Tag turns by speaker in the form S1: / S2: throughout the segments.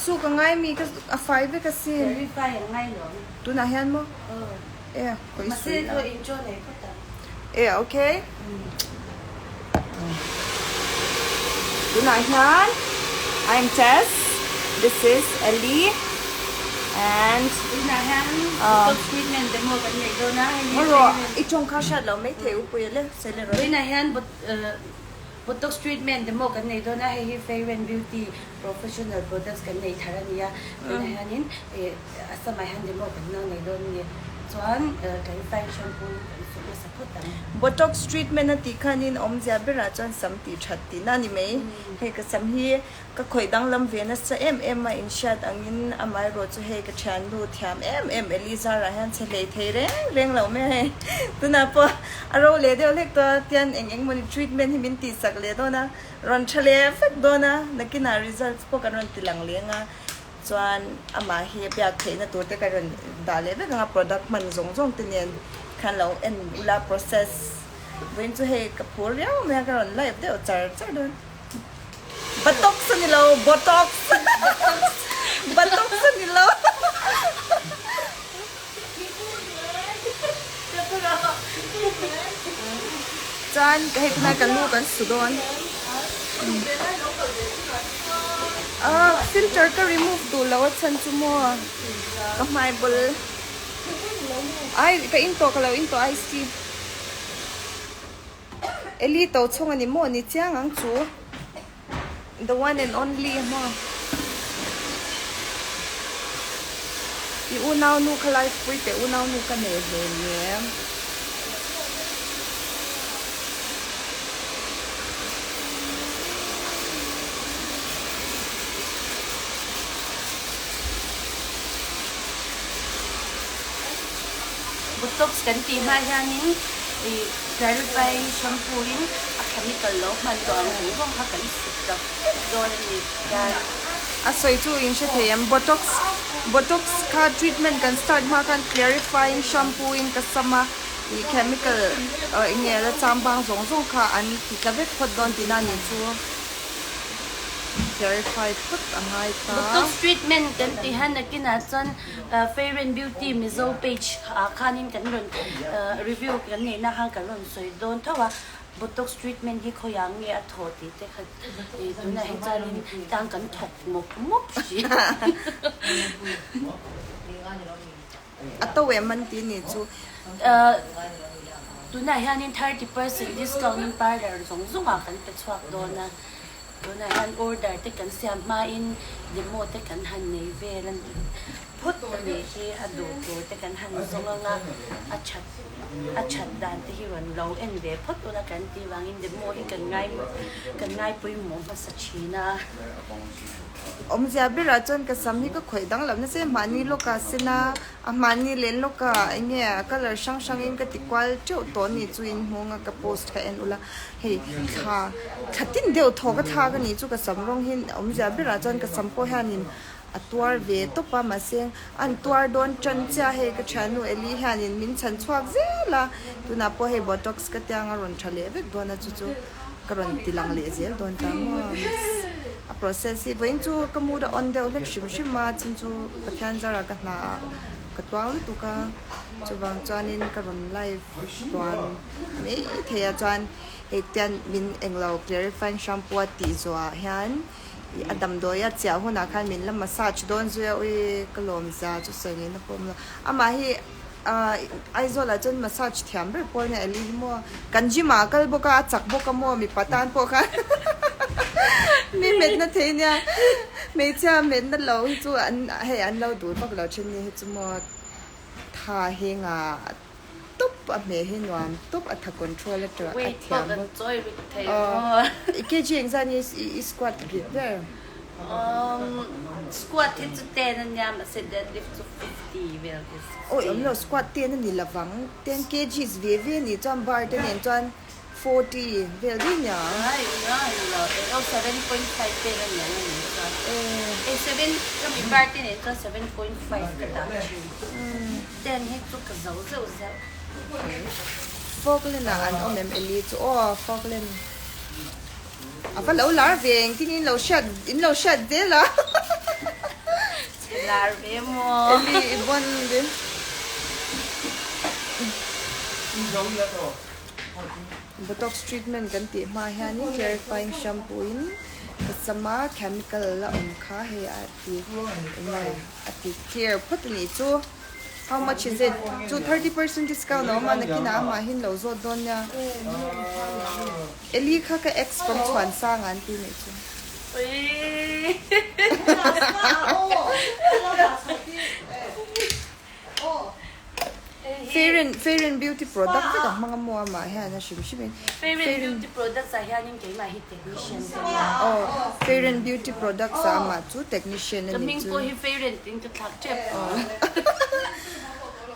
S1: Su ka ngai mi ka a fai ve ka si
S2: verify ngai lo
S1: tu na hian mo ko
S2: ma se to enjoy nei ko ta
S1: okay tu na hian I'm Tess, this is Ellie, and
S2: na han to treatment demo kan nei do na
S1: ro ichong kha sha lo mai theu pu le se le ro
S2: na han Botox treatment demo kan nei do na he fair and beauty professional products kan nei tharania na hanin asama han demo kan na nei do ni chuan clarify shampoo kan su support ta
S1: Botox treatment na ti khanin omzia bera chan samti thatti na ni mai he ka sam hi ka khoi dang lam ve na sa ma in shat angin amai ro chu he ka chan lu thiam Eliza ra han chele theire reng lo me he tuna po aro le de lek to tian eng mon treatment hi min ti sak le do na ron chale fek do na nakina results po kan ron tilang lenga chuan ama hi pya theina tur te ka ron dale ve nga product man zong tinen kan lo en ula process when to he ka phur ya me ka ron live de char don Botox ni lo Botox ni lo chan he na kan lu kan sudon filter ka remove tu law chan chu mo ka mai bol ai ka into I see Eli to chong ani mo ni chiang ang chu the one and only mo i unaw nu khalai pui te unaw nu ka ne ve ni
S2: Botox kan ti ha hanin clarify shampoo in a chemical lo man do ang hong ha kan sukta do ni ya
S1: asoi chu in she theyam Botox ka treatment kan start ma kan clarifying shampoo in kasama i chemical in ya la chambang zong kha an ti ka ve khot don ti na ni chu clarify put angai ta
S2: Botox treatment kan ti han na kina chan fair and beauty mizo page khanin kan ron review kan ni na hang kan ron soi don thawa Botox treatment hi khoyang nge athoti te khat tu na hi chanin tang kan thok mok shi
S1: ato we man ti ni chu
S2: tu na hanin 30% discount in parlor zong kan pe chhuak do na tu na han order te kan siam ma in demo te kan han nei velan put ni hi adu to te kan han zonga nga achat dan te hi ron lo en ve put una kan ti wangin demo hi kan ngai pui mo pa sa china
S1: omzia bera chon ka samhi ka khoi dang lam na se mani loka sina a mani len loka nge color sang in ka tikwal chu to ni chu in honga ka post ka en ula he khatin deu thoka tha ka ni chu ka samrong hin omzia bera chon ka sampo hanin atwar ve to pa maseng an twar don chan cha he ka chanu eli hanin min chan chuak zela tuna po he Botox ka tyang ron thale ve dona chu karon tilang le zel don ta mo a process hi vein chu kamuda on the election shima chin chu pathan zara ka na ka twang tu ka chuwang chanin karon live twan me theya chan he tian min englo clarifying shampoo ti zo hian adam doya chia huna khan min la massage don zo ui kalom za chu sengin na pom la ama hi aizola chon massage thiam ber pol ne ali mo kanji ma kal boka chak boka mo mi patan po kha mi met na thenia me cha met na lo chu an he an lo dur bak lo chen ni chu mo tha henga tup a me he nuam tup a tha control la tra a thiam
S2: mo joy with thai
S1: ke jing zan is squat git there
S2: squat hit to 10 and yam said deadlift to 50 well this
S1: oh no squat 10 ni lawang 10 kgs ve ni chon bar ten en chon 40 vel din ya
S2: ai no 7.5 pen and yam 7 kami bar ten en chon 7.5 ka ta then hit to ka zo
S1: Foglen an omem elite foglen apa lo lar veng tin lo shat de la
S2: lar ve mo
S1: eli bon de botox treatment kan ti ma hian clarifying shampoo in sama chemical la kha he ati care putni chu how much is it? To 30% discount no man kina ma hin lo zo don ya. Eli kha ka ex from chuan sang an ti ni chu. Fair and beauty product ka mga mo ma ha na shim.
S2: Fair and beauty products a hian ning ke ma hi technician.
S1: Fair and beauty products sa ma chu technician ni chu.
S2: Kaming ko hi fair and ting ka thak chep.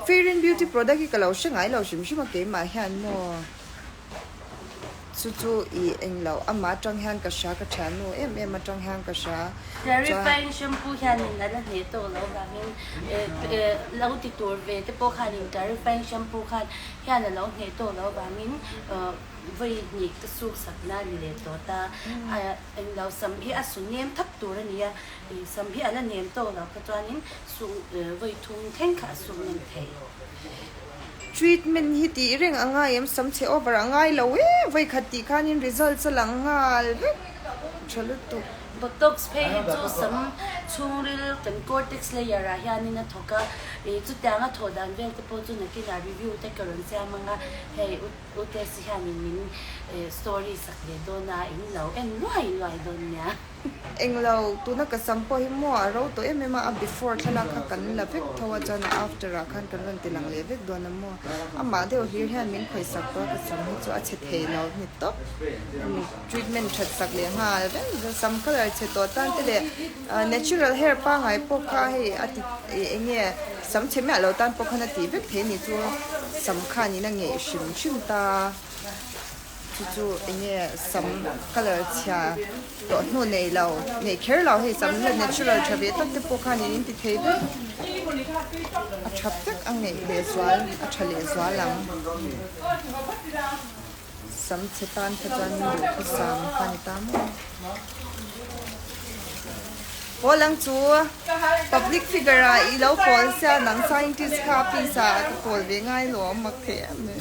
S1: Fair and beauty product ki kalau shangai lo shim ke ma hian no. Chu I eng lo ama tang han ka sha ka chan no em ma tang han ka sha.
S2: Clarifying shampoo hian ning la ne to lo ga min lo ti tur ve te po khan ning clarifying shampoo khan hian lo ne to lo ba min voi ni ka su sak na ni le to ta eng lo sam hi asu nem thak tur ani ya sam hi ala nem to lo ka twanin su voi thung theng kha su ning thei
S1: treatment hi ti reng angai em sam che over angai lo voi khati khan in results lang ngal chalo to
S2: botox phe chu sam chungril kan cortex layer a hian in a thoka chu tanga thodan vel te po chu na ki na review te karon cha manga he ute si hian min story sak le do na in lo en loi don nya
S1: englo tu na ka sampo hi mo ro to em ma before thala kha kan la vek thowa jan after a khan kan ran tilang le vek do na mo ama de hi hian min khoi sak to ka sam hi chu a che thei lo ni to treatment that sak le ha ve sam color che to tan te le natural hair pa ngai po kha he ati enge sam che me lo tan po khana ti vek the ni chu sam kha ni na nge shim ta chu enge sam color cha to no nei lo nei care lo he sam le natural thabe tak te po kha ni in ti thei ve a thap tak ang nei le swal a thale swal lang sam chetan phajan ru sam khani tam Walang chu public figure a ilo pol sia nang scientist kha pi sa pol ve ngai lo mak the me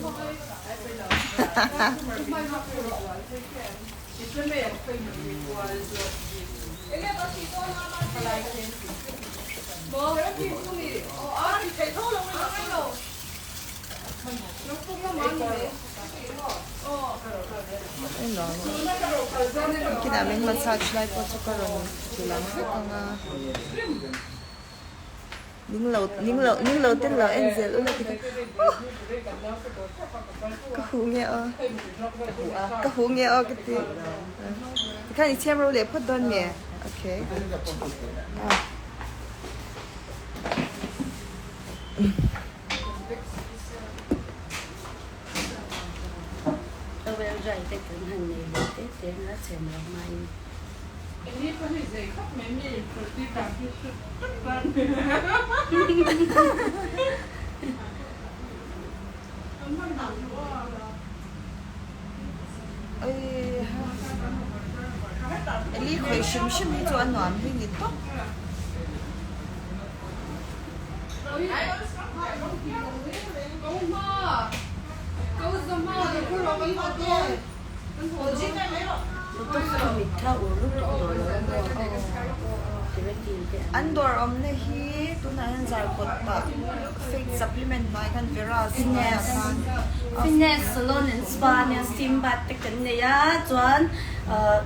S1: Kita min massage lai po chu karon tilang kanga ning lo ten lo angel ula ti ka hu nge o kiti kan ni chem ro le phot don me okay
S2: well dry te kan han nei le te na chem lo mai
S3: Ini pasti saya kat memi seperti tapi cepat.
S1: Eli khoi shim hi chu an nuam hi ni to
S2: Botox ko mit ka ulo to do lang mo.
S1: Andor omne hi tu na han zar pot pa fake supplement mai kan viras
S2: Fitness salon and spa ne steam bath te kan ne ya chuan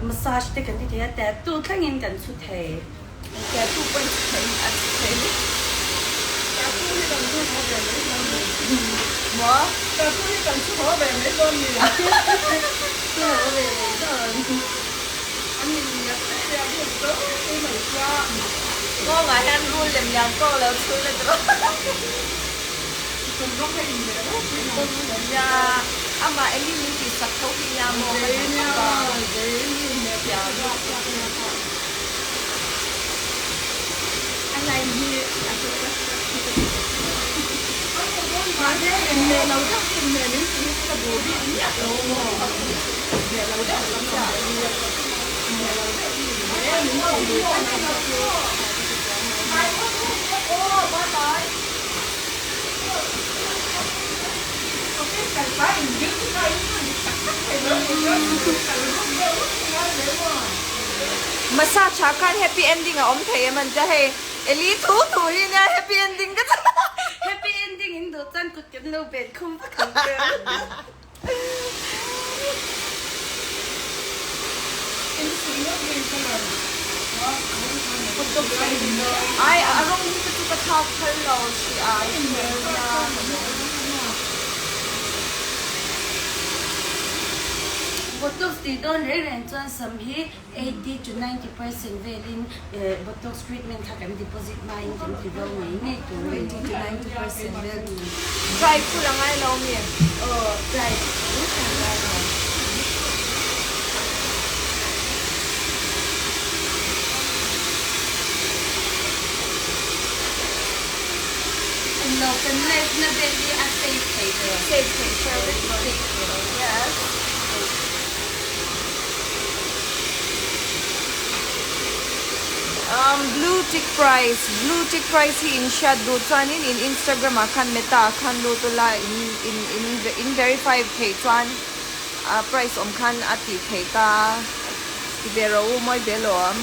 S2: massage te kan ti ya te tu thangin kan chu the.
S1: ke tu pen thai at thai mo ta tu ni kan chu ho be me don ni
S2: Tu ho ve ve don.
S1: anh nhìn nhập ra cái số cái mình cho ngon ngài ăn luôn làm nhà con là xưa lên đó không có cái gì nữa không nhà mà em đi những gì sạch thấu đi nhà mua cái gì đó để mẹ già anh này gì mà cái mẹ nấu chắc mẹ những gì cái bố đi nhặt luôn mẹ nấu chắc lắm cả massage kan happy ending om thei man ja he eli thu thu hi na happy ending ka
S2: Happy ending in do chan kut kan lo ben khum pa khum ke.
S1: ai arong ni ka tu ka thak khal lo si ai
S2: Botox ti don re ren chuan sam hi 80 to 90% velin botox treatment kha kan deposit ma in kan ti do nei tu
S1: 80 to 90% will do try pula ngai lo mi
S2: right. No, can live na baby a safe paper.
S1: safe service yes blue tick price hi in shot do chuanin in Instagram akan meta akan lo to la in verified thei chuan price om khan ati thei ta ibero moi belom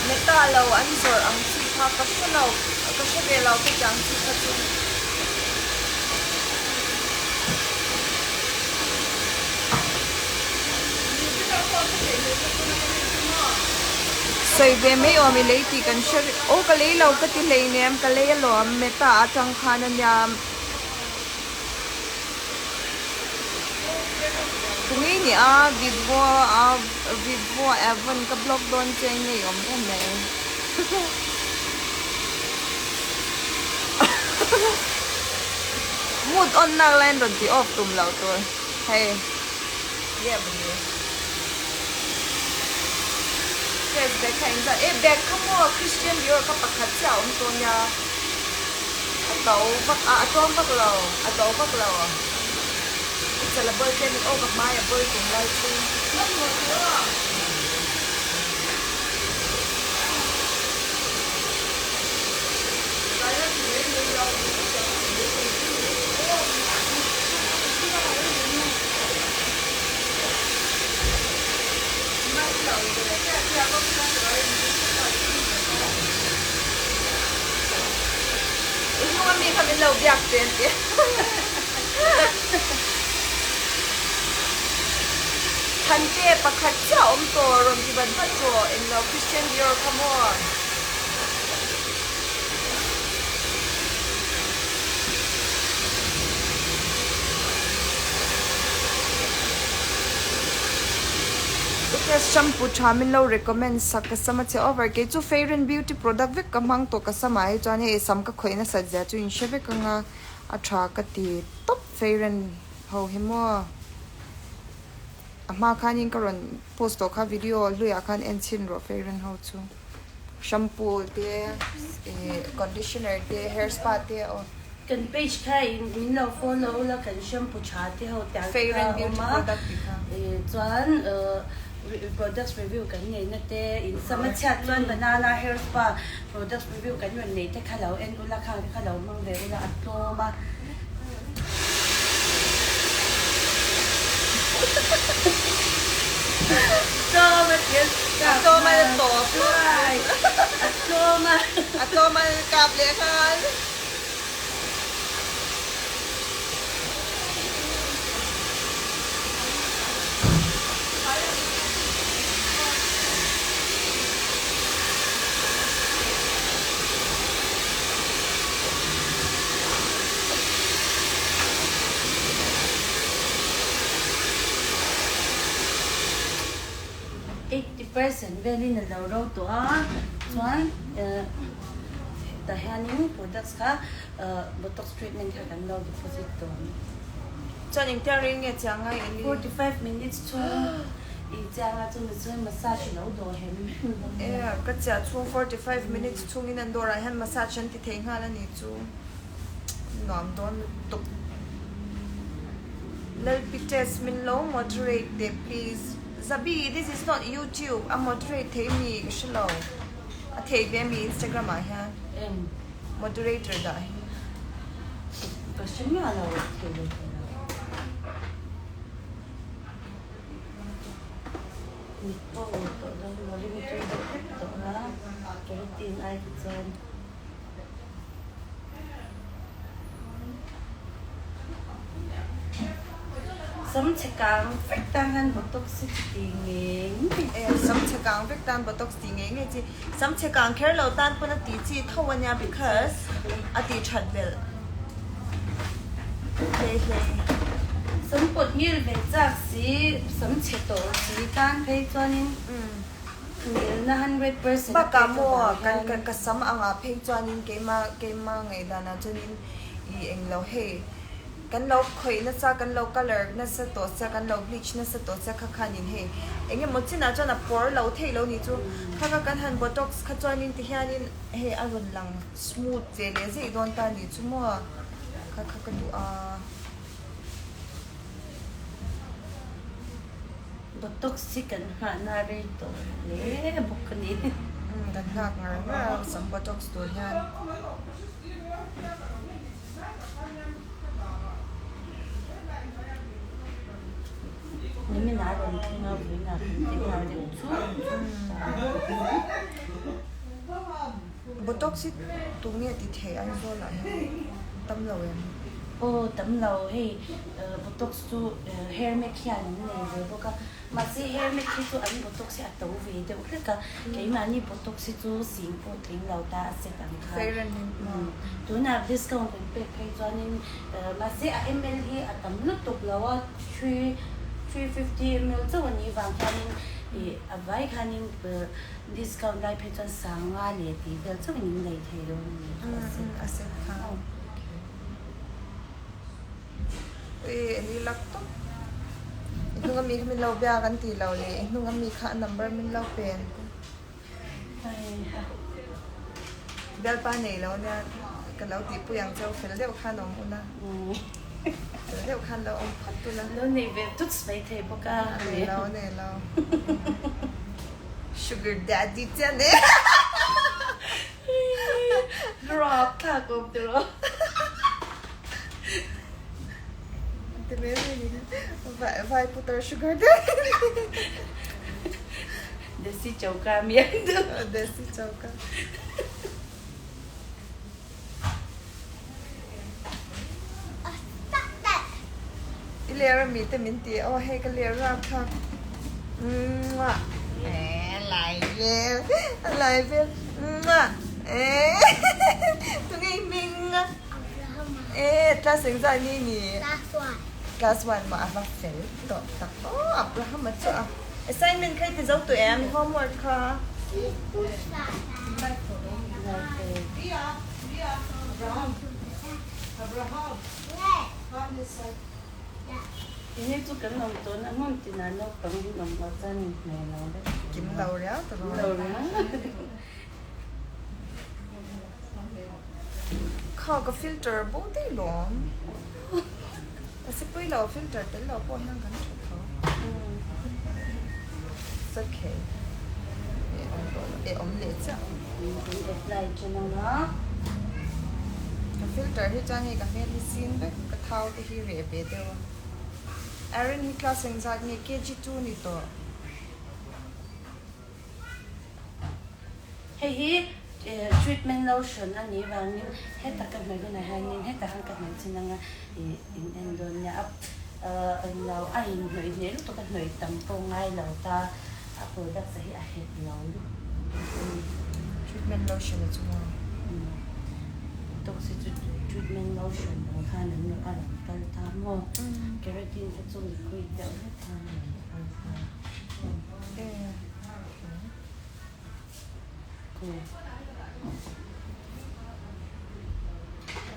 S1: meta lo an zor ang chi pha ka shalo ka shabe lo ka jang chi ka chu soi ve me o mi leiti kan shar o ka le lo ka ti le nem ka le lo meta atang khanan yam kung ini Vivo Evan ka blog don chen ni om kan ne mood on na line ron ti off tum lao to hey yeah bani yes back kind da back ka mo Christian Dior ka pakhat cha om to nya atau bak atom bak lao it's a labor ken o bak mai boy tum lai chu mi kami lâu biak tiền tiền thân kê pakhat cha om to ron ti ban pat to in lo Christian Dior come on shampoo chamin lo recommend sakasama che over ke chu fair and beauty product vek kamang to kasama ai chuan he sam ka khoina sajja chu in sheve kanga atha ka ti top fair and ho hemo ama khanin karon post to kha video luya khan enchin ro fair and ho chu shampoo te conditioner te hair spa te o
S2: kan page khai min lo follow la kan shampoo cha te ho ta
S1: fair and beauty product ka
S2: chuan products review kan nei na te in sama chat chuan banana hair spa products review kan ron nei te khalo en ula khang khalo mang ve ula atloma Atoma yes
S1: atoma to
S2: right
S1: atoma kap le khan
S2: 80% very na lo to chuan the handling products ka botox treatment ka kan lo deposit to
S1: chuan in tearing nge changa in
S2: 45 minutes to I changa chu chuan massage lo do hem
S1: ka cha chu 45 minutes chung in andor a han massage an ti theng hala ni chu nom don to lel pictures min lo moderate de please Zabi, this is not YouTube. I'm moderate me shlo. A take them Instagram I have. Moderator da.
S2: Question me ala Nito to da wali mi to to na to tin ai kitchen Some chakang fektangan botok sitingeng
S1: Some chakang fektan botok stingeng ji some chakang care lo tan puna ti chi thawanya because ati chatbel
S2: Some pot ngil ve chak si some cheto si kan phei chuanin ngil na 100%
S1: baka mo kan kasam anga phei chuanin keima ngai dana chunin I englo he kan lo khoi na sa kan lo color na sa to sa kan lo bleach na sa to sa kha khanin he enge mo china chana por lo thei lo ni chu kha kan han botox kha chuanin ti hianin he aron lang smooth je le je don ta ni chu mo kha ka du a
S2: botok si kan ha na re to le bokani
S1: kan hak ngar na sam botox to hian
S2: Nimi na ron tinga vina tinga de chu
S1: botox si tu nge ti the ai zo la tam lo em
S2: Oh, tấm lầu hay botox tu hair make hiền này rồi boka mà si hair make khi tu anh botox sẽ tấu về được tất cả cái mà như botox tu xin po tính lầu ta sẽ tăng
S1: fair
S2: tu nào discount cũng bị hay cho nên mà si ml hi tấm lúc tục lầu 350 ml cho anh vàng khan nên vài khan nên discount lại phải cho sang nga lệ thì được cho mình lấy thay rồi
S1: asset kha ni laptop nunga mi kami lo bia kan ti lo le nunga mi kha number min lo pen bel pa nei lo nya kan lo ti pu yang chau fel le kha nom una le kha lo om phat tu la
S2: lo nei ve tut svei thei boka
S1: ne lo sugar daddy cha ne
S2: drop tha ko drop
S1: the baby vai putar sugar daddy
S2: desi chauka miếng
S1: desi chauka ilera mi te min ti oh hey ka lera kha lại về tụi ngay mình ta sinh ra như nhỉ class 1 mà Abba fel to tak Abraham macam assignment khai thì dấu tụi em homework kha
S2: ini tu kan nong tu na mon ti na no pang nong ma chan ne no de
S1: kim lâu réo tụi
S2: lâu
S1: nó
S2: rồi
S1: kho có filter bố tí luôn sẽ quý lò filter tới lò bố năng gắn chụp thọ it's okay để ống lệ chứ
S2: lại cho nó
S1: cái filter thì cho nên cái medicine đấy cái thao thì hi rẻ bé đâu Aaron hi class sinh ra nghe KG2 nị to
S2: hey hi treatment lotion ani wang hết tất cả mấy cái này hay nên hết tất cả các mấy cái năng in don nhà anh lâu anh người nhớ lúc tôi người tầm phong ngay lâu ta rồi đặc sẽ hết lâu
S1: treatment lotion là chúng
S2: tôi sẽ treatment lotion nó khai nên nó ăn cái tham mô keratin sẽ dùng để quy đỡ hết tham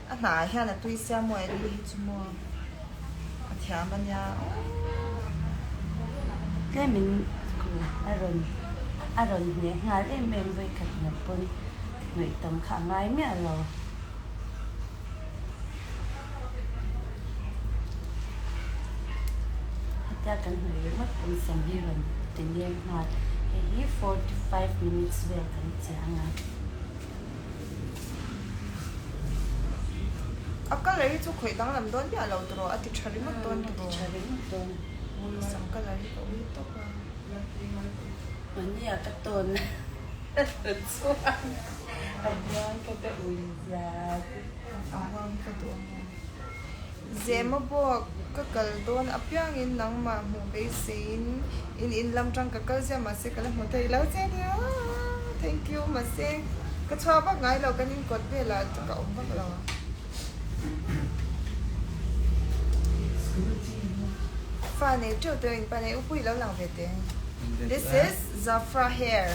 S1: anh nói ha là tôi xem mọi đi chúng mua thèm bên nhà
S2: cái mình Aaron nhé ngay em với khách nhập bên người tầm khả ngay mẹ lo ta cần người mất công xem đi rồi tình yêu mà he 45 minutes về cần chẳng à
S1: cái này chú khởi đang làm đón nhà lâu rồi, anh thì mất đón rồi.
S2: Chari mất đón.
S1: Xong cái này có uy tốt à.
S2: Mình nhà cái tôn. Thật xóa. Anh nói cái uy ra.
S1: Vâng, cái tôn. Dễ mà bộ cái đón áp yang in nang mà mu bê xin in làm trong cái gì mà sẽ cái là một thầy lâu thế nhá. Thank you mà sẽ cái cho bác ngay lâu cái những cột về là cho cậu bác lâu. Funny, chỗ tôi in pane upui lâu lòng về tiền. This is Zafra hair.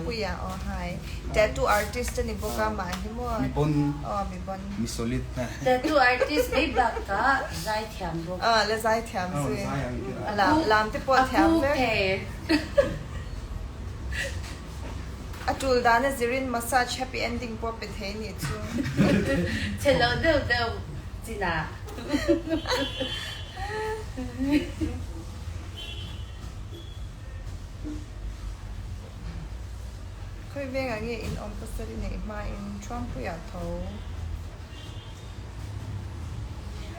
S1: Upui à, oh hi. Tattoo artist ni boka mà hi mo.
S4: Mi bon.
S1: Mi bon.
S4: Mi solid na.
S2: Tattoo artist đi bạc cả giải thiam bộ.
S1: Là giải thiam rồi.
S4: Sayang.
S1: Làm tiếp bộ thiam
S2: về.
S1: Atul dana zirin massage happy ending po pe the ni chu.
S2: Hello đâu chị nào.
S1: Khơi về nghe in on pasari này mà in Trump ya thâu.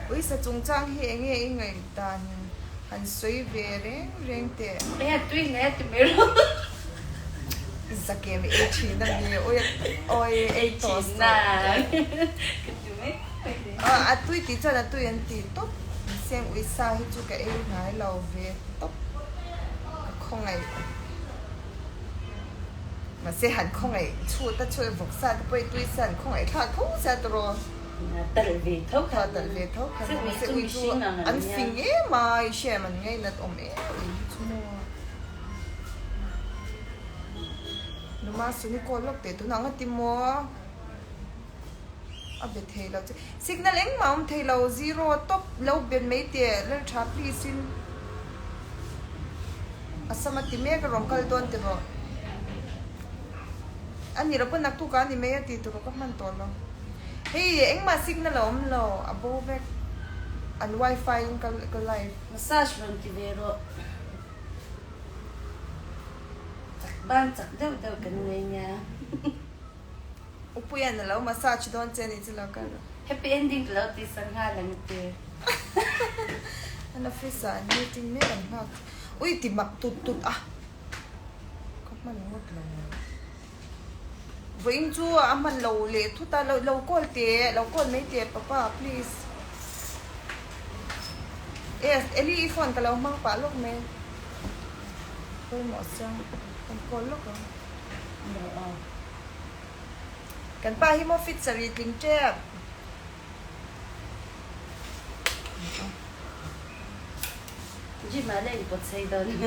S1: Ui sa chung chang hi nghe in ngai dan han soi về reng te.
S2: Bé tuy nghe tụi mày rồi.
S1: Zakem e chi na ni oi e tos
S2: na.
S1: Tui ti cho là tui an ti top xem ui sa hi chu ka e ngai lo về top không ai mà sẽ hẳn không ai chua ta chua vok sa ta bơi tui san không ai thà không sa tro
S2: Tận vì thấu
S1: thà tận về thấu khả năng sẽ ui chu ăn phình e mà share mình ngay là om e chu mo nó mà suni ko lok te tu nang ti mo abe thei lo signal eng ma thei lo zero top lo ben me te le tha please sin asama ti me ka rom kal don te ro ani ro pa nak tu ka ni me ti tu ka man to lo hey eng ma signal om lo abo vek an wifi in ka live
S2: massage from Tivero. Ban chắc đâu cần người nhà.
S1: upuyan na lo massage don chen ni chila ka
S2: Happy ending lâu thì sang hai lần tiền.
S1: ana fisa ni tin me an ha ui ti mak tut ko man ngot lo vinh chu aman lo le thu ta lo kol me te papa please eli phone ka lo mang pa lok me ko mo sang kan kol lok kan pa hi mo fit sa ri tling trap
S2: Chỉ mà đây có xây đơn.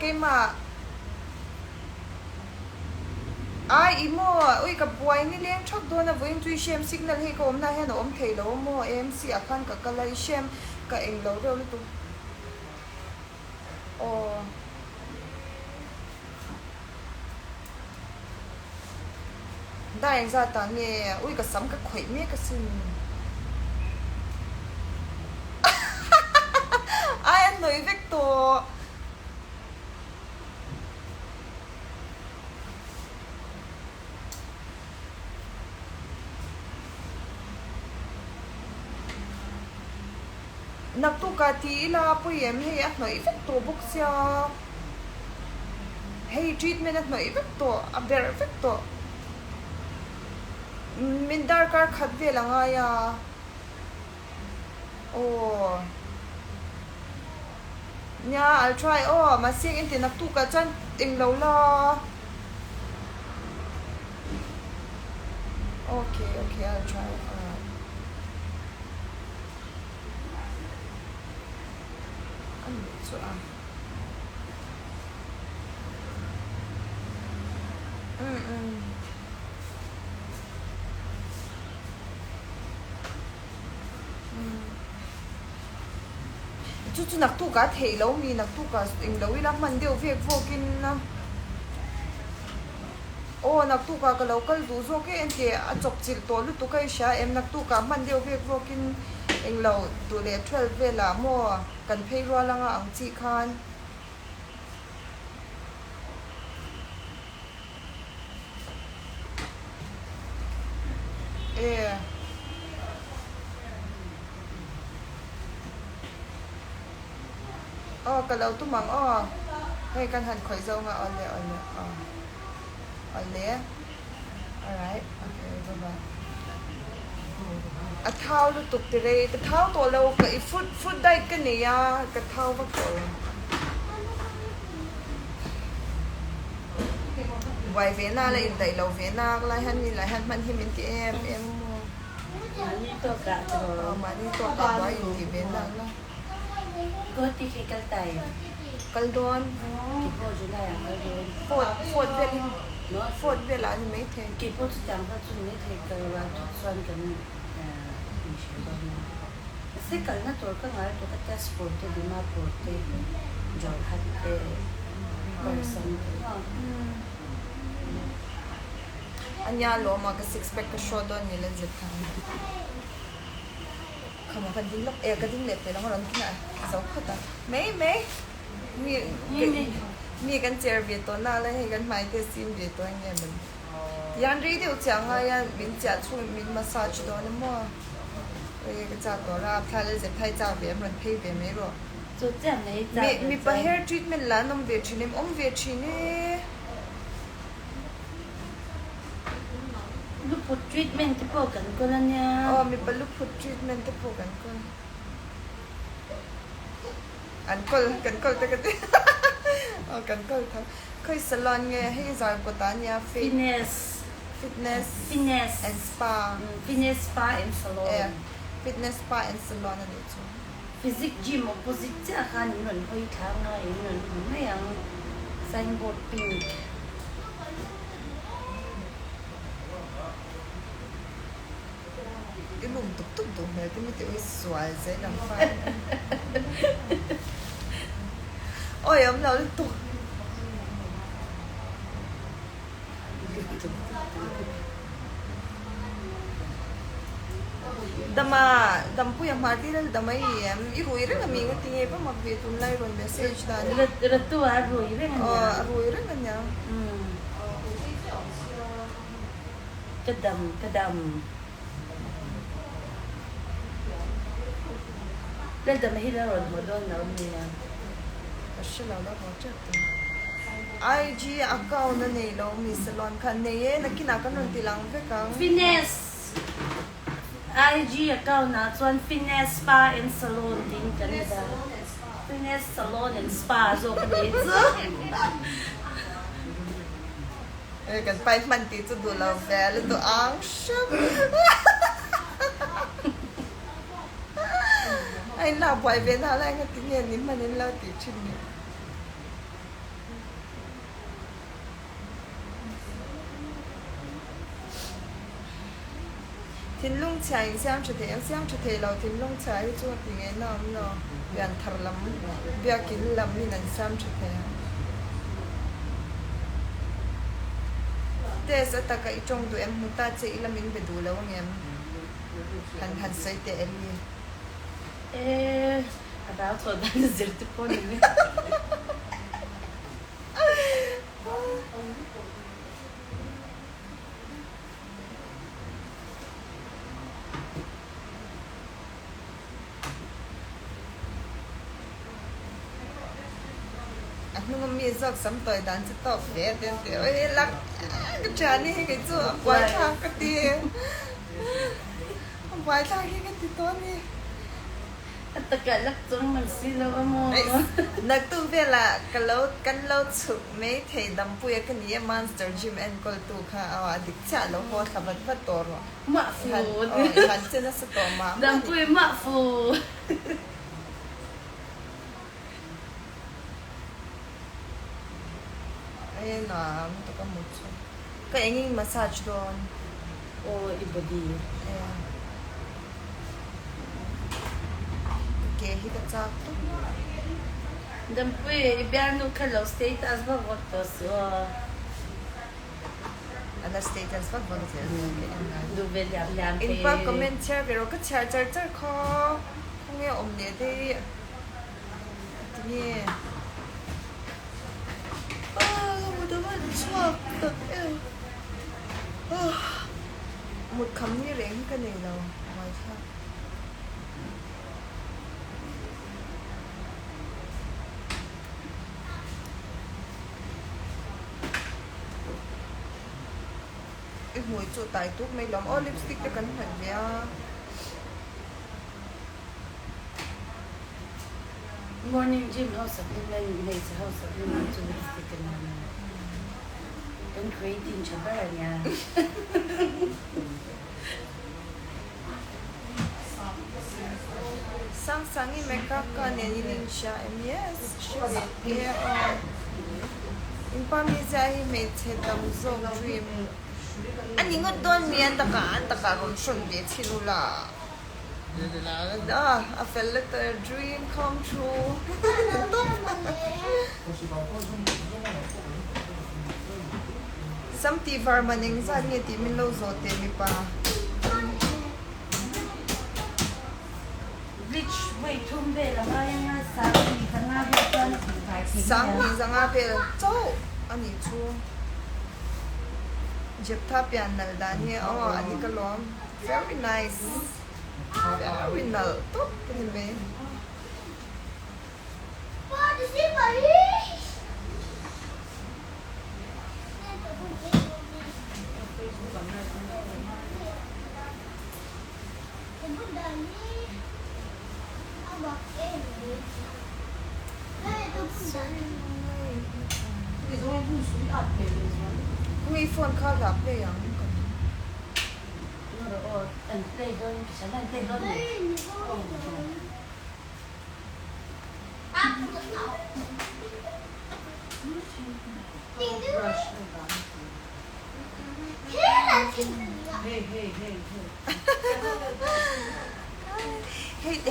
S1: cái mà ai imo ui ka buai ni leng thak do na voin tui shem signal he ko om na he no om thei lo mo em si akhan ka kalai shem ka eng lo do tu o dai za ta nge ui ka sam ka khoi me ka sin ai an noi vek to nak tu ka ti la pu yem he a noi vek to buk sia hey treatment at noi vek to a ber vek to min dar kar khat ve la nga ya oh nya I'll try oh ma sing in tin nak tu ka chan ting lo la okay I'll try so chú nặc tu cả thể lâu mi nặc tu cả in lâu lắm mình đều việc vô kinh na ô nặc tu cả cái lâu cái đủ số cái anh chị chọc chịu tổ lúc tu cái sao em nặc tu cả mình đều việc vô kinh in lâu tu để 12 về là mua cần pay rồi là ngang chị khan cái lâu tu mang hay căn hẳn khỏi dâu mà on le alright okay bye bye a thao lu tuk ti re cái thao to lâu cái food dai cái này à cái thao bắt đầu vài vé na lại đẩy lâu vé na lại hắn mình hi mình ti em
S2: Mani to ka to.
S1: Mani to ka ba yung ti vé na la
S2: Go ti kay kaltay.
S1: Kaldon
S2: Kipo July ang kaldon.
S1: Fort vel ani mai the
S2: Kipo tu tang ka tu ne the ka wa swan kan se kal na tor ka ngar to ka passport te di ma port te jor hat te person
S1: anya lo ma ka six pack ka show don ni len zet thang khama kan ding lok e ka ding le pe la ron kina so khata mai mi kan chair vi to na la he kan mai te sim vi to nge men yan ri deu chang a yan min cha chu min massage do na mo e ka cha to ra tha le ze thai cha ve man phei ve me ro
S2: so cham nei cha
S1: mi pa hair treatment la nom ve chinim om ve chine
S2: lu put treatment te po kan ko la nya
S1: mi pa lu put treatment te po kan ko an kol te ka te kan kol tha khoi salon nge he zar ko ta nya fitness and spa
S2: fitness spa and salon
S1: fitness spa and salon ani chu
S2: physics gym opposite cha khan non hoi thang ngai non mai ang signboard pink
S1: cái lùm tục này cái mấy tiểu xoài dễ làm phai ôi ông nào tục dam pu yang mati dal damai em irui re ngami ngati nge pa magbe tunlai ron message dan
S2: ratu arui re nga
S1: arui re nga
S2: kadam lên tầm hít ra rồi một đôi nào gì à
S1: Ashila la hocha IG account na nei lo mi salon khan nei nakina kanon tilang ve kang
S2: fitness IG account na chuan fitness spa and salon din kanida fitness salon and spa zo kani
S1: e kan pai man ti chu du lo ve lo ang sham ai na boy ve na la nga ti nge ni man la ti chin ni thiên lung chạy xem cho thế lâu thiên lung chạy cho thì nghe nam nó bian thar lắm bia kín lắm mình ăn xem cho thế thế sẽ ta cái trong tụi em muốn ta chỉ là mình về đủ lâu em han say te em
S2: about what is it to me
S1: nóมีซอกซ้ำต่อยดันจะตอบเสียเต็มเอ้ยรักกระจานี่ให้กันจ้ะไว้ทางกันดีไว้ทางให้กันติดตัวนี่
S2: at the galak tung man sila mo
S1: นักตู้เวลากันเราฉุกไม่เทดำปุยกันนี้มันสเตอร์จิมแอนกอลตูค่ะเอาอดิจ่าเราพอขับรถพัดตัวหรอ
S2: ma
S1: หัน
S2: fu
S1: หันเจนัสตัวมา
S2: dam pui ma fu
S1: ไอ้หนามตัวก็มุดก็เองยิ่งมาซาจโดน
S2: oh ibadi
S1: เกฮิตจักตุ๊
S2: dam pui ibianu kalo state as ba what to so
S1: อันนั้นสเตตัสฟังบอลเสีย
S2: du vel yan
S1: อินฟาคอมเมนต์แชร์ไปเราก็แชร์คอคงเนี่ยอมเนี่ยได้เนี่ยหมดว่าชอบตัดหมดคำนี้เร่งกันเลยเราไม่ชอบไอ้หวยจุดตายทุกไม่ล้อมลิปสติกแต่กันเหมือนเนี้ย
S2: morning gym house supplement later house supplement to stick in and creating chabarnya
S1: สร้างสรรค์ให้แม่ก็การเนี่ยยินชาเอ็มเอสช่วยเอออินพามีใจให้แม่เทดำโซ่ดรีมอันนี้ก็โดนเมียนตะการรุ่นชนเบียชิลุล่ะI felt like a dream come true สัมตีฟาร์มันยังจะเนี่ยที่มิโลโซเตมิปา
S2: Rich way tumbe la kaya nga sa nga beton
S1: sang ni zanga pel cho ani chu jep tha pian nal dan he ani kalom very nice very nal top ni meมีโฟนข้ากับเลยยัง
S2: and play don sana play don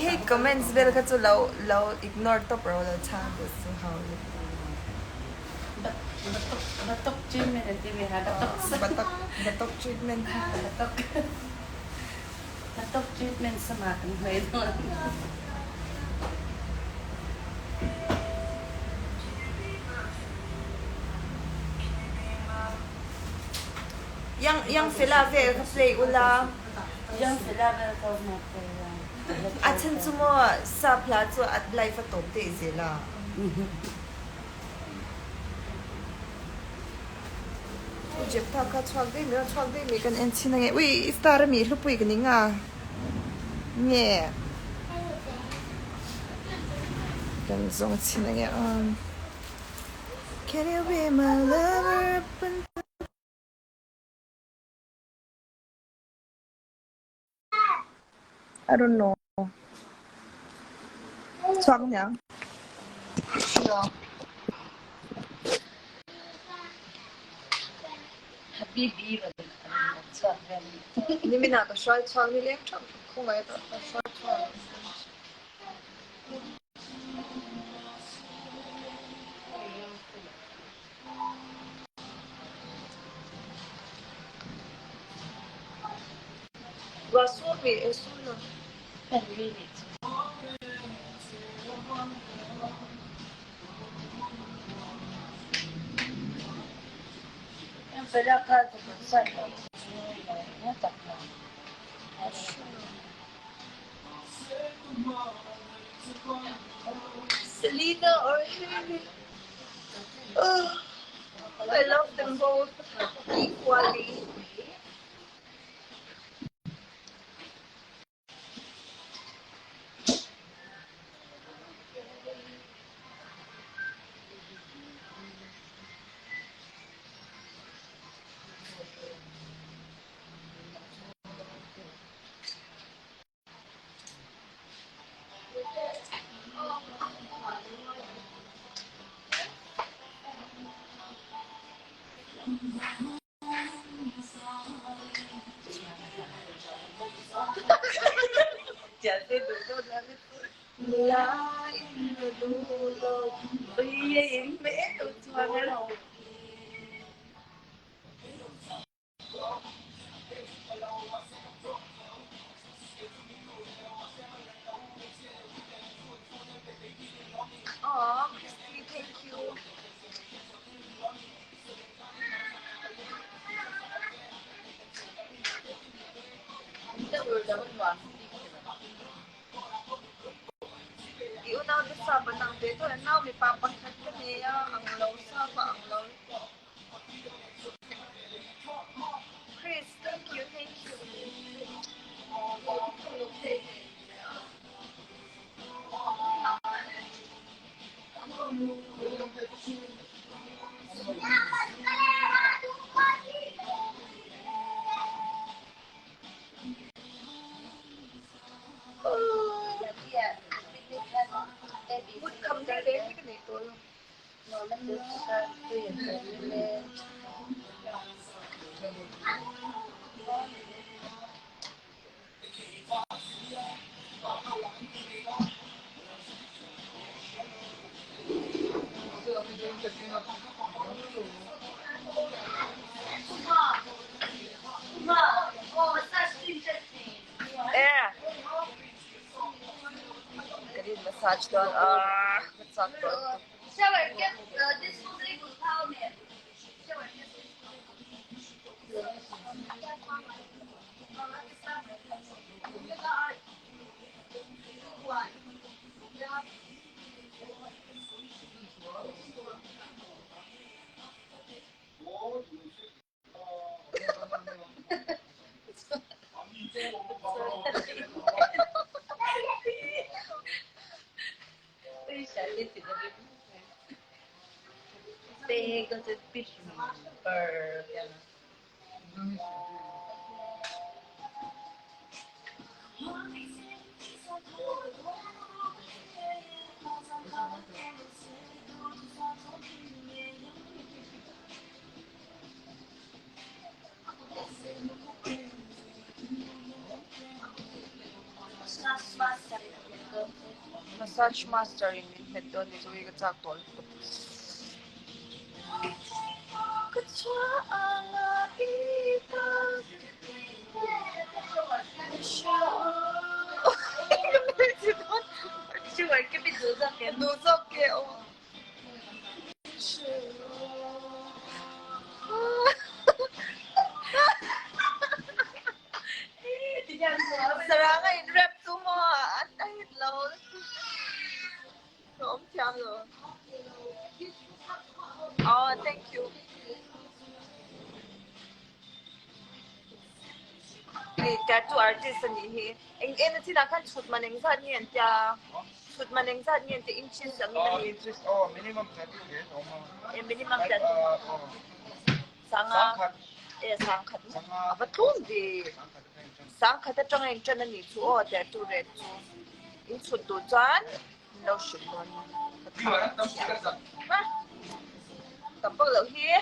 S1: hey comments bel ka chu lo ignore to pro lo cha ko su how
S2: batok treatment at we had
S1: batok treatment
S2: batok treatment sa makan may doon
S1: yang filavel ka play ula
S2: yung filavel ka na
S1: at chan chu mo sa pla chu at life atop te zela jep tha ka chwak de mi kan en chin nge ui star mi hlu pui kan nga nge kan zong chin nge can you be my lover I don't know chwak nyang
S2: habibi
S1: 你们那个摔窗，你脸上空来的摔窗。Wasabi é solo.
S2: 10 minutes. Pero acá te pensando, no está claro.
S1: Selena or Haley. Oh, I love them both equally. Jadi dulu dari lain dulu, iya ini cuma kalau oh Christy, thank you. Kita berdapat luar. Iunaw na saban ng dito, now may papangkat ka niya ang law saba, ang law. Chris, thank you, thank you. Would come there, baby, ganito.
S2: No, let's just start doing it.
S1: Eh. Ganun, massage doon. Massage doon.
S2: Big as a fish bird.
S1: Massage master yung head doon. So, yung saktol. Kacwa ang itag.
S2: Sure, keep it doon.
S1: 누적게 사랑의 랩 tumo at ahit law. Om tiam lo. Oh, thank you. Ni tattoo artist ni hi. En tina kan chut maneng sa nien tia. Chut maneng sa nien ti inches ang ni.
S4: minimum 30 years.
S1: Minimum tattoo. Sanga. Sangkat. Apa tuh di sangkat itu yang jangan itu tattoo red. In chut tu jan. Lo shimon. Hah? Tapos lo hi.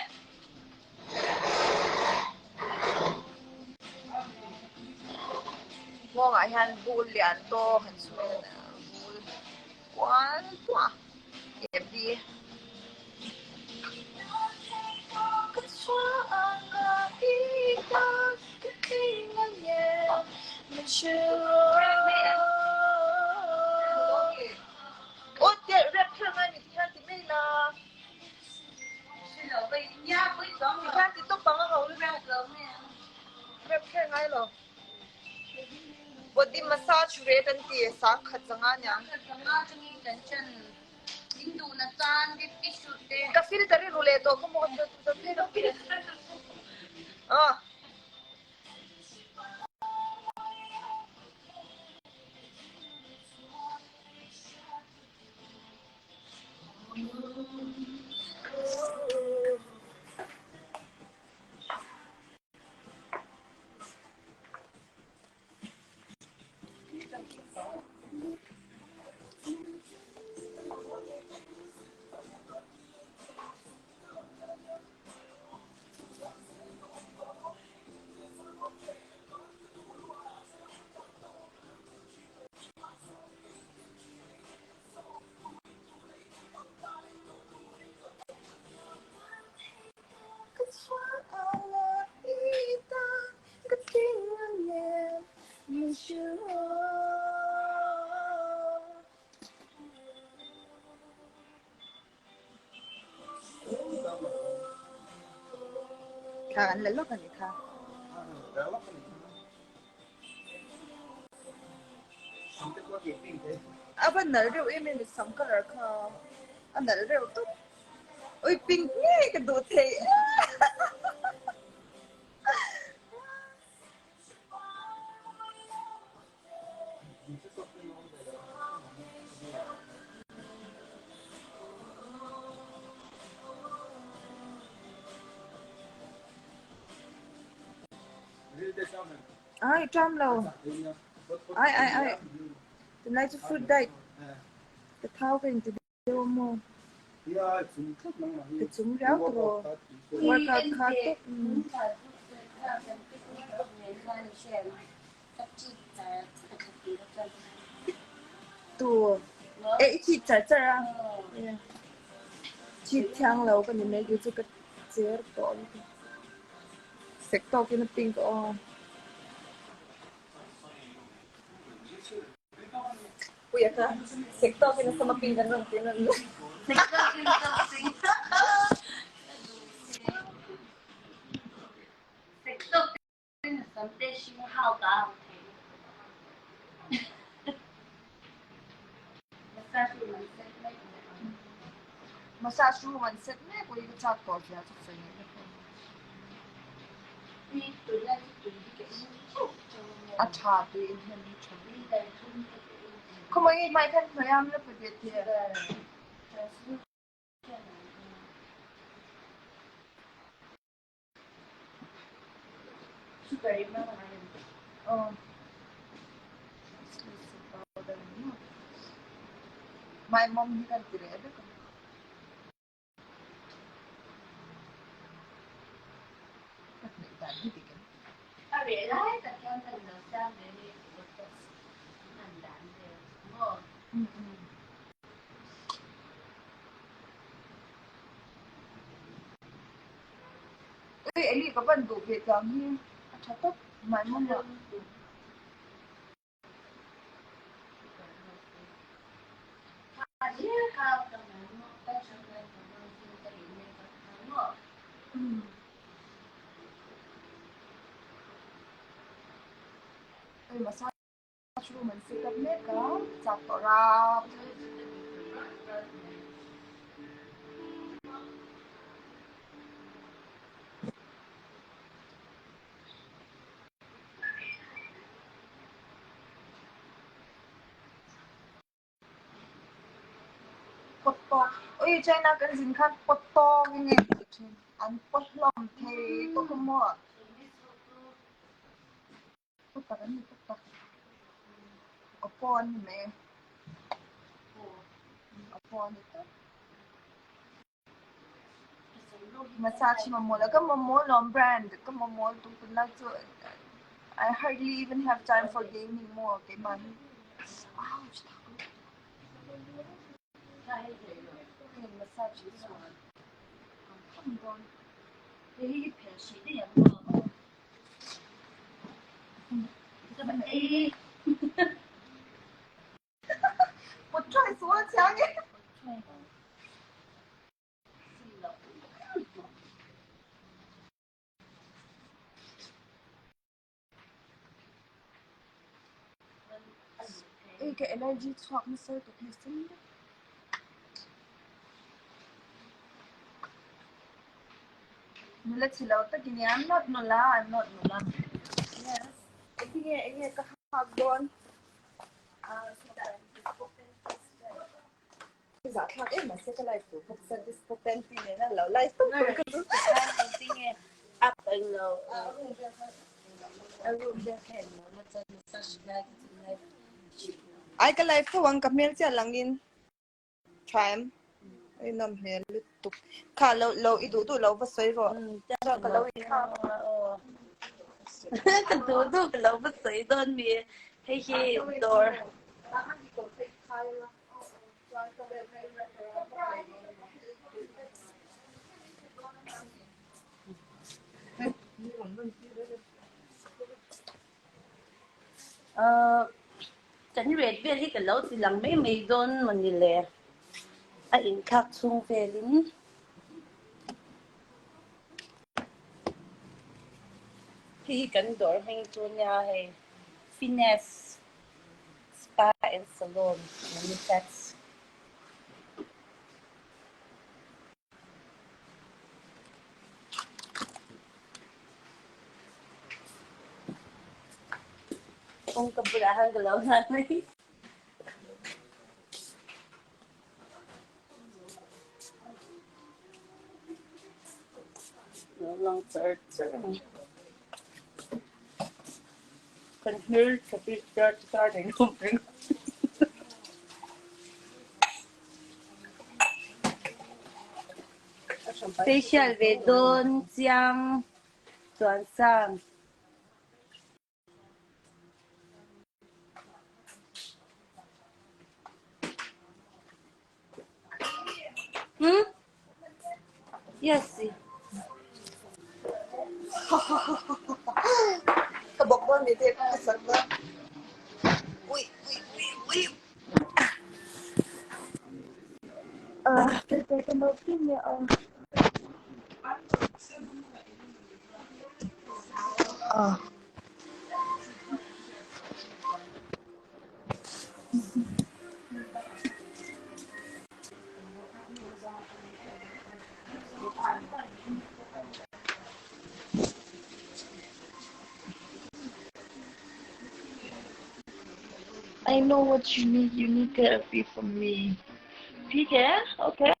S1: ngon ai han bul lian to han sume na bul kwan tua em đi cái xóa anga ita cái kinh nhẹ mình chưa ôi tiệt rap thằng anh thì han thì mình là thì han thì tốt bằng hậu rap rap thằng anh rồi body massage rate and tia sa khat changa nya
S2: Hindu na chan di tissue te
S1: ka filter rule to ko mo to filter ah cái xóa anga ita cái kinh nhẹ mình chưa khá anh lấy lúc này khá apa nở rượu em mình sống cái rồi khá anh nở rượu tốt ôi pink nghe cái đồ thế ai trăm lâu ai tonight is food day cái thao cái gì đâu mà cái chúng rau rồi workout khá tốt tụ ấy chị trả trả à chị thang lâu cái này cái cái chế to sek to cái nó pink oh ui ya sek to cái nó sama pink kan nanti massage room one set में कोई चार तो क्या तो सही है अच्छा तो इन्हें नहीं छोड़ como ये माइक है तो हम लोग देते हैं super इतना बनाने oh my mom ही करती रहे देखो ui Ellie có phần đủ việc làm như अच्छा तो my mom là ui massage room mình sẽ tập mét cả chặt tỏ ra pot to ui China kan zin khan pot to nghe an pot lom the to ko mo pot ta kan pot ta opon me opon ito massage mo la ka mo lom brand ka mo tu na so I hardly even have time for gaming more. Okay, man. Ouch. Massage this one. Come on. Hey, patient. Hey. 我拽死我墙你！哎，个 energy 错，没事，都开心的。Nula sila ta gini. I'm not nula. I'm not nula. Yes. Ini kahapon. Zakhan masih ka life tu. Buksan dis potenti ni na low life tu.
S2: Up and low. A room there can not such like
S1: Ai ka life tu wang kamel sia langin. Tram. Ai nam he lutuk. Ka low idu tu low pasoi ro. So ka low ikha.
S2: Cái đồ đồ cái lâu bất sấy đơn mi hay khi door chấn red về thì cái lâu thì lằng mấy đơn mà như lệ à in khắc chung về lính thì cái door hành cho nhà hay finesse spa and salon manifest không có bữa hàng cái lâu này no long search can hear the fish start starting something facial về đơn giang toàn sang yes
S1: Kabok mo ni te kasag na. Uy. Teka na niya. I know what you need. You need therapy from me. PK? Okay.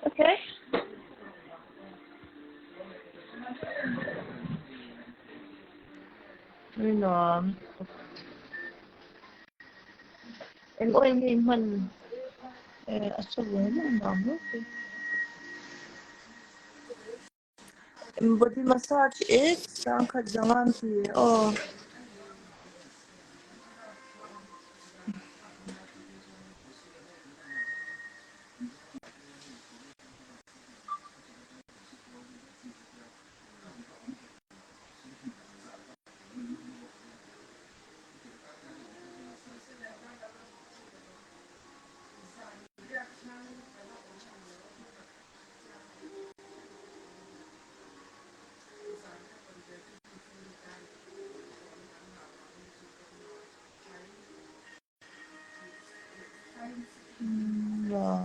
S1: Okay. Nuôi nó em ơi mình asal nó body massage is angkat jangan sih. Oh. Yeah.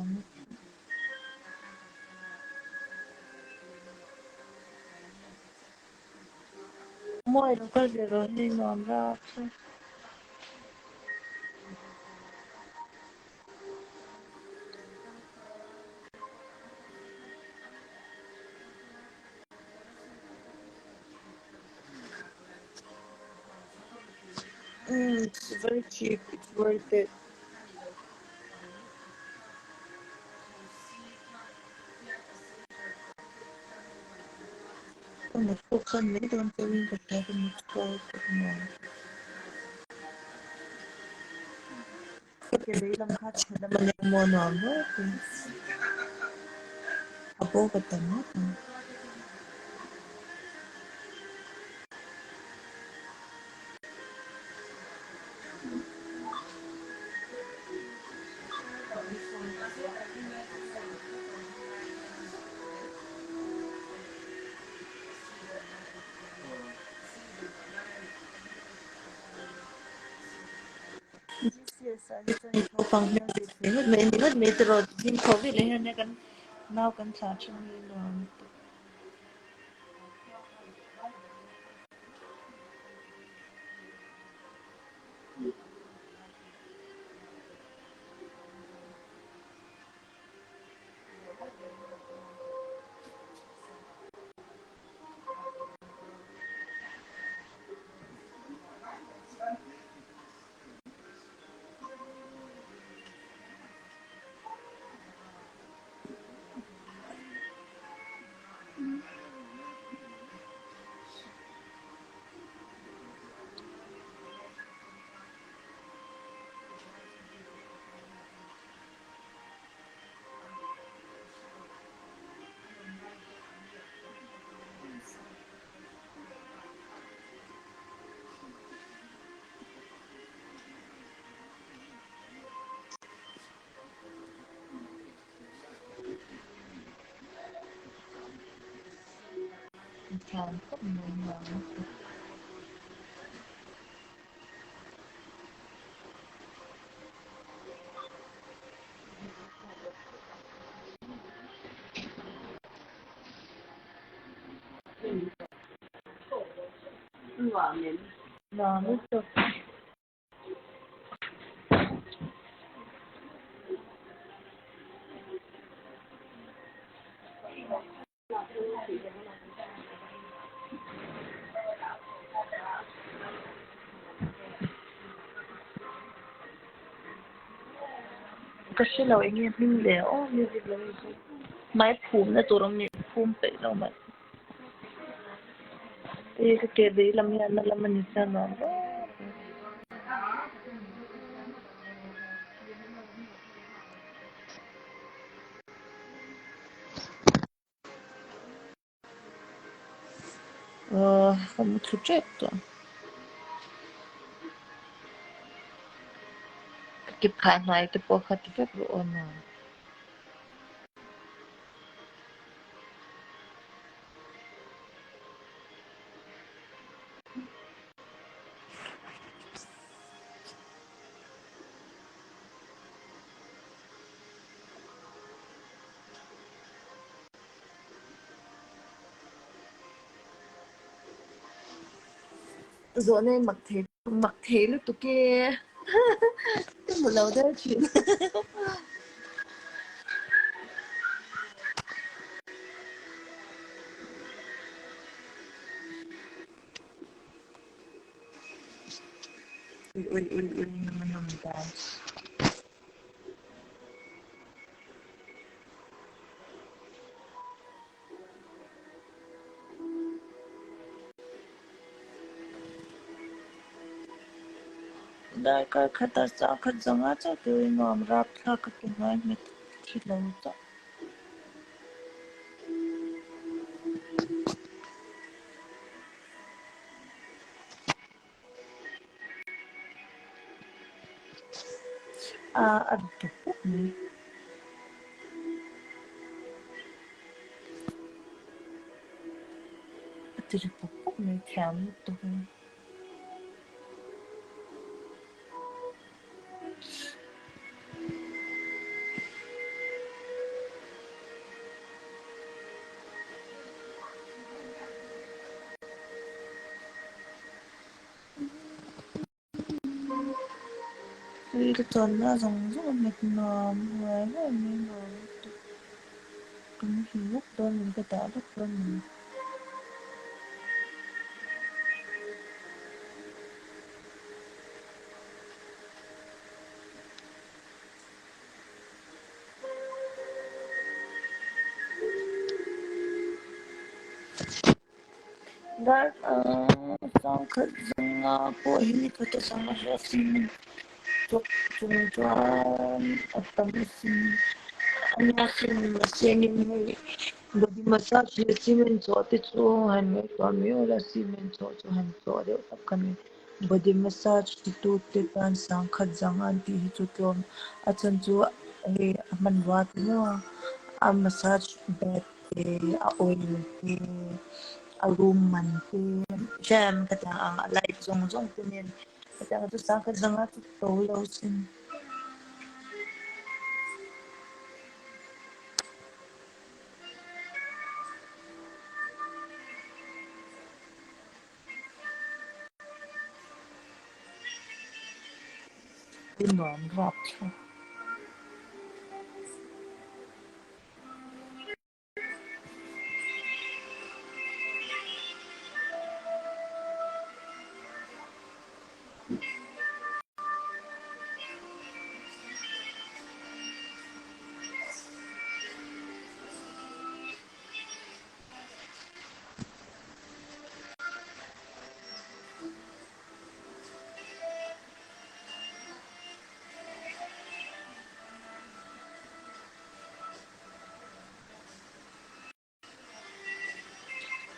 S1: Moi nó có gì rồi nên ngon ra. It's very cheap. It's worth it. con một phút con mấy đôi tôi liên tục theo một câu của nó cái đấy làm khác là mình mua nó nữa thì abo cái tầm hết khâu bằng nhau thì hết mấy rồi nhưng khâu vì lấy hơn cái nào cần trả cho mình rồi thằng có mình nó mới được cái sự lâu anh em mình léo như vậy là máy phun là tụi mình phun phải đâu mà cái đấy làm mình sao nó không thuộc chết rồi cái phản này cái bộ khát cái bộ nó rồi nên mặc thế lúc tụi kia một lâu đấy chuyện ui naman naman guys dai ka khata sa khat zanga cha ke ngam rap tha ka ke ngai me thi lo cha ad tu ni ti pu ni tham tu ri ka ton na zong zo me nam hai hai me nam kan hi lúc don ni ka ta lúc don ni dar sang khat zanga po hini khat sang rasim chok chung chuan atam sim anya sim senin hei body massage le cement cho te chu han me to me ola cement cho han cho de takkan body massage tu te tan sang khat zanga ti hi chu tlom achan chu he man wa no a massage bed te a oil te a room man te jam kata a light zong zong te nen kata tu sang khat zanga tu to lo sin tin nom rap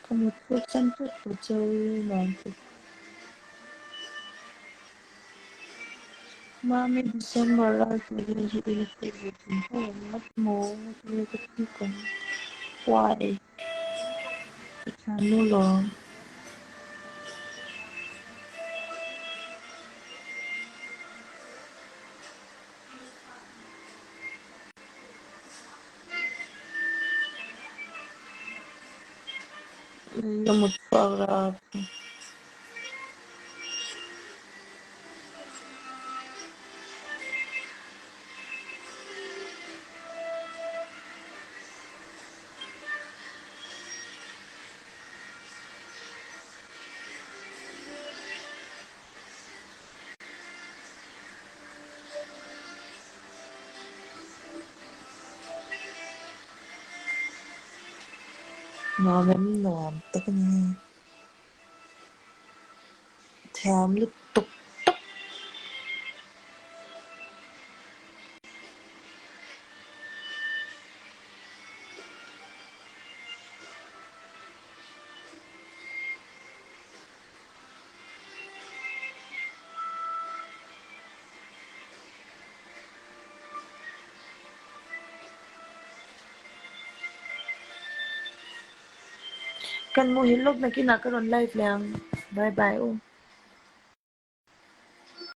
S1: kamu tu chan tu chơi nom Mami December la tuloy ilipigil ko mat mo tuloy ko why ano lang lamot para Mami nom tak ni tham lúc tục kan mo hilog na kinakaroon live lang bye bye